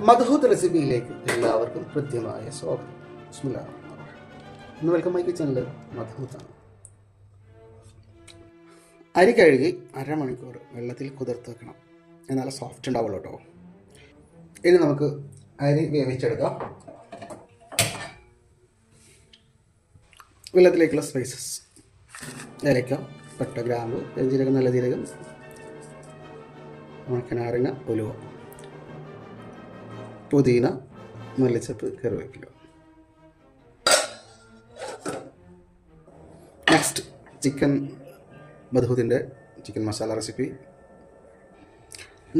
മദ്ഹൂത്ത് റെസിപ്പിയിലേക്ക് എല്ലാവർക്കും കൃത്യമായ സ്വാഗതം. ബിസ്മില്ലാഹിർ റഹ്മാനിർ റഹീം. ഇന്ന് വെൽക്കം മൈ കിച്ചണിൽ മദ്ഹൂത്താണ്. അരി കഴുകി അരമണിക്കൂർ വെള്ളത്തിൽ കുതിർത്ത് വെക്കണം, എന്നാലും സോഫ്റ്റ് ഉണ്ടാവുള്ളൂ കേട്ടോ. ഇനി നമുക്ക് അരി വേവിച്ചെടുക്കാം. വെള്ളത്തിലേക്കുള്ള സ്പൈസസ്: ഏലക്ക, പട്ട, ഗ്രാമ്പു, പെരുംജീരകം, നല്ല ജീരകം, ഉണക്കനാരങ്ങ, ഉലുവ, പുതിന, മല്ലിച്ചപ്പ്, കറിവേപ്പില. നെക്സ്റ്റ് ചിക്കൻ മദ്ഹൂത്തിൻ്റെ ചിക്കൻ മസാല റെസിപ്പി.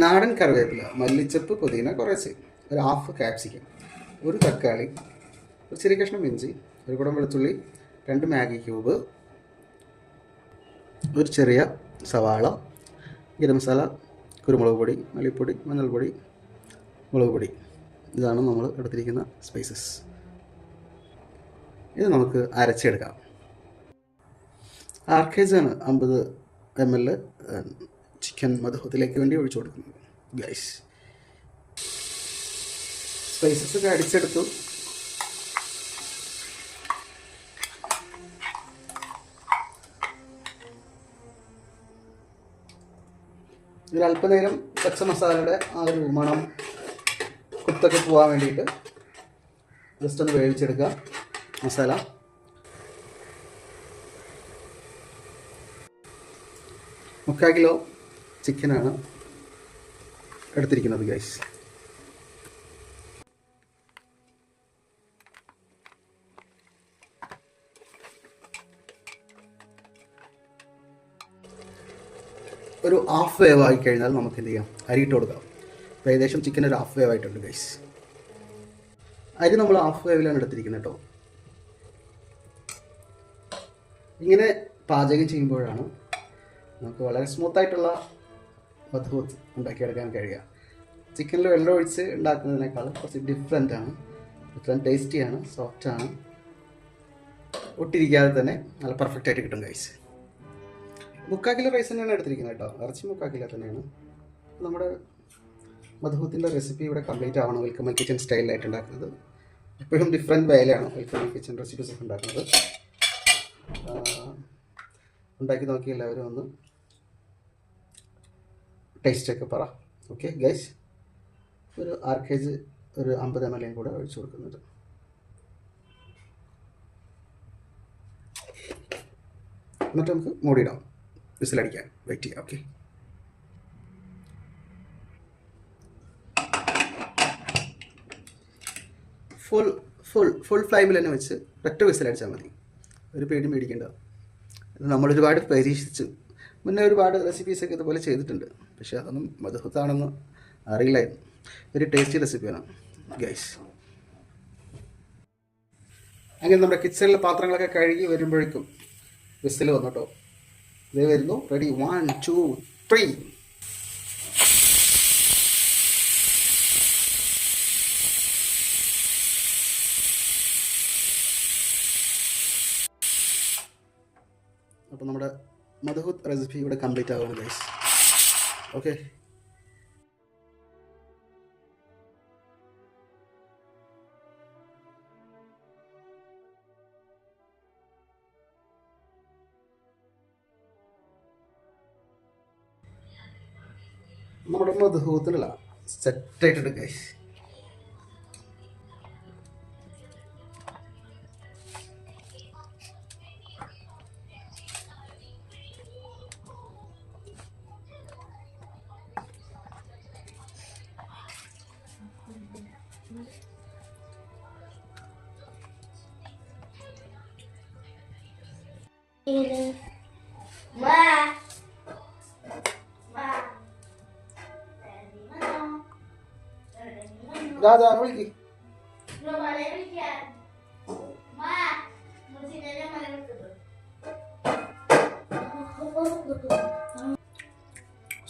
നാടൻ കറിവേപ്പില, മല്ലിച്ചപ്പ്, പുതിന കുറച്ച്, ഒരു ഹാഫ് ക്യാപ്സിക്കം, ഒരു തക്കാളി, ഒരു ചെറിയ കഷ്ണം ഇഞ്ചി, ഒരു കുടം വെളുത്തുള്ളി, 2 മാഗി ക്യൂബ്, ഒരു ചെറിയ സവാള, ഗരം മസാല, കുരുമുളക് പൊടി, മല്ലിപ്പൊടി, മഞ്ഞൾപ്പൊടി, മുളക് പൊടി. ഇതാണ് നമ്മൾ എടുത്തിരിക്കുന്ന സ്പൈസസ്. ഇത് നമുക്ക് അരച്ചെടുക്കാം. ആർക്കേജാണ് 50 ml ചിക്കൻ മദ്ഹൂത്തിലേക്ക് വേണ്ടി ഒഴിച്ചു കൊടുക്കുന്നത്. ഗൈസ്, സ്പൈസസ് ഒക്കെ അടിച്ചെടുത്തു. ഇതിലല്പനേരം പച്ച മസാലയുടെ ആ ഒരു മണം കുത്തൊക്കെ പോകാൻ വേണ്ടിയിട്ട് ജസ്റ്റ് ഒന്ന് വേവിച്ചെടുക്കുക മസാല. മുക്കാൽ കിലോ ചിക്കനാണ് എടുത്തിരിക്കുന്നത് ഗൈസ്. ഒരു ഹാഫ് വേവ് ആയി കഴിഞ്ഞാൽ നമുക്ക് എന്ത് ചെയ്യാം, അരിയിട്ട് കൊടുക്കാം. അപ്പോൾ ഏകദേശം ചിക്കൻ ഒരു ഹാഫ് വേവ് ആയിട്ടുണ്ട് ഗൈസ്. അരി നമ്മൾ ഹാഫ് വേവിലാണ് എടുത്തിരിക്കുന്നത് കേട്ടോ. ഇങ്ങനെ പാചകം ചെയ്യുമ്പോഴാണ് നമുക്ക് വളരെ സ്മൂത്തായിട്ടുള്ള മദ്ഹൂത്ത് ഉണ്ടാക്കിയെടുക്കാൻ കഴിയുക. ചിക്കനിൽ വെള്ളം ഒഴിച്ച് ഉണ്ടാക്കുന്നതിനേക്കാൾ കുറച്ച് ഡിഫറെൻ്റാണ്. ടേസ്റ്റിയാണ്, സോഫ്റ്റാണ്, ഒട്ടിരിക്കാതെ തന്നെ നല്ല പെർഫെക്റ്റ് ആയിട്ട് കിട്ടും ഗൈസ്. 3/4 കിലോ റൈസ് തന്നെയാണ് എടുത്തിരിക്കുന്നത് കേട്ടോ. ഇറച്ചി 3/4 കിലോ തന്നെയാണ്. നമ്മുടെ മദ്ഹൂത്തിൻ്റെ റെസിപ്പി ഇവിടെ കംപ്ലീറ്റ് ആവണം. വെൽക്കം മൈ കിച്ചൺ സ്റ്റൈലിലായിട്ട് ഉണ്ടാക്കുന്നത്. എപ്പോഴും ഡിഫറെൻറ്റ് വേയിലാണ് വെൽക്കം മൈ കിച്ചൺ റെസിപ്പീസ് ഒക്കെ ഉണ്ടാക്കുന്നത്. ഉണ്ടാക്കി നോക്കി എല്ലാവരും ഒന്ന് ടേസ്റ്റൊക്കെ പറ. ഓക്കെ ഗൈസ്, ഒരു ആർക്കേജ് ഒരു 50 ml കൂടെ ഒഴിച്ചു കൊടുക്കുന്നുണ്ട്. എന്നിട്ട് നമുക്ക് മൂടിയിടാം, വിസിലടിക്കാൻ വെയിറ്റ് ചെയ്യാം. ഓക്കെ, ഫുൾ ഫ്ലെയിമിൽ തന്നെ വെച്ച് ഒറ്റ വിസിലടിച്ചാൽ മതി. ഒരു പേടി മേടിക്കേണ്ട. നമ്മളൊരുപാട് പരീക്ഷിച്ചു, മുന്നേ ഒരുപാട് റെസിപ്പീസൊക്കെ ഇതുപോലെ ചെയ്തിട്ടുണ്ട്. പക്ഷേ അതൊന്നും മദ്ഹൂത്താണെന്ന് അറിയില്ലായിരുന്നു. ഒരു ടേസ്റ്റി റെസിപ്പിയാണ് ഗൈസ്. അങ്ങനെ നമ്മുടെ കിച്ചണിലെ പാത്രങ്ങളൊക്കെ കഴുകി വരുമ്പോഴേക്കും വിസിൽ വന്നു കേട്ടോ. ഇത് വരുന്നു. റെഡി, 1 2 3. അപ്പോൾ നമ്മുടെ മദ്ഹൂത്ത് റെസിപ്പി ഇവിടെ കംപ്ലീറ്റ് ആവുകയാണ് ഗൈസ്. ഓക്കെ, നമ്മുടെ മദ്ഹൂത്തിനുള്ള സെറ്റായിട്ടുണ്ട് ഗൈസ്. രാജാ വിളിക്ക്.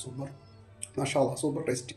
സൂപ്പർ, മാഷാ അല്ലാഹ്, സൂപ്പർ ടേസ്റ്റി.